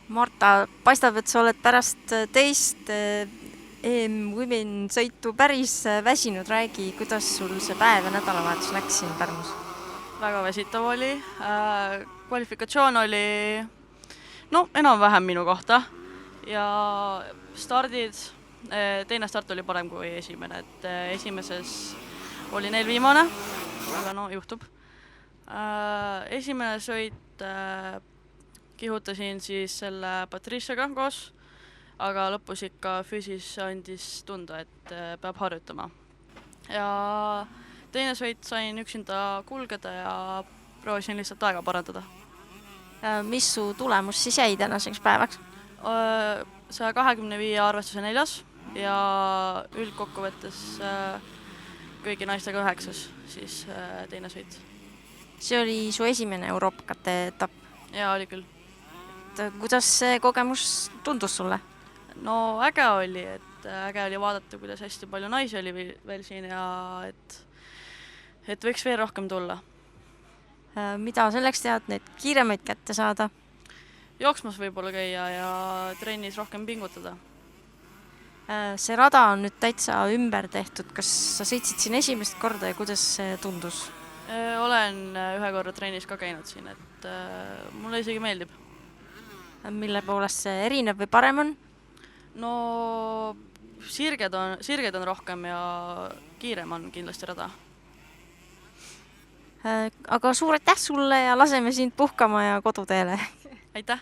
Marta, paistab, et sa oled pärast teist EM Women sõitu päris väsinud. Räägi, kuidas sul see päev ja nädalavahetus läks siin Pärnus? Väga väsitav oli. Kvalifikatsioon oli enam-vähem minu kohta ja stardid, teine start oli parem kui esimene, et esimeses oli neil viimane, aga juhtub. Esimene sõit kihutasin siis selle Patriciaga koos, aga lõpus ikka füüsis andis tunda, et peab harjutama. Ja teine sõit sain üksinda kulgeda ja proovisin lihtsalt aega parandada. Mis su tulemus siis jäi tänaseks päevaks? 125 arvestuse 4. ja üldkokkuvõttes kõigi naistega 9. siis teine sõit. See oli su esimene Euroopa KT etapp. Ja oli küll. Kuidas see kogemus tundus sulle? No äge oli, et äge oli vaadata, kuidas hästi palju naisi oli veel siin ja et võiks veel rohkem tulla. Mida selleks tead, neid kiiremaid kätte saada? Jooksmas võib-olla käia ja trennis rohkem pingutada. See rada on nüüd täitsa ümber tehtud. Kas sa sõitsid siin esimest korda ja kuidas see tundus? Olen ühe korra trennis ka käinud siin, et mulle isegi meeldib. Mille poolest see erinev või parem on? No sirged on rohkem ja kiirem on kindlasti rada. Aga suur aitäh sulle ja laseme sind puhkama ja koduteele. Aitäh!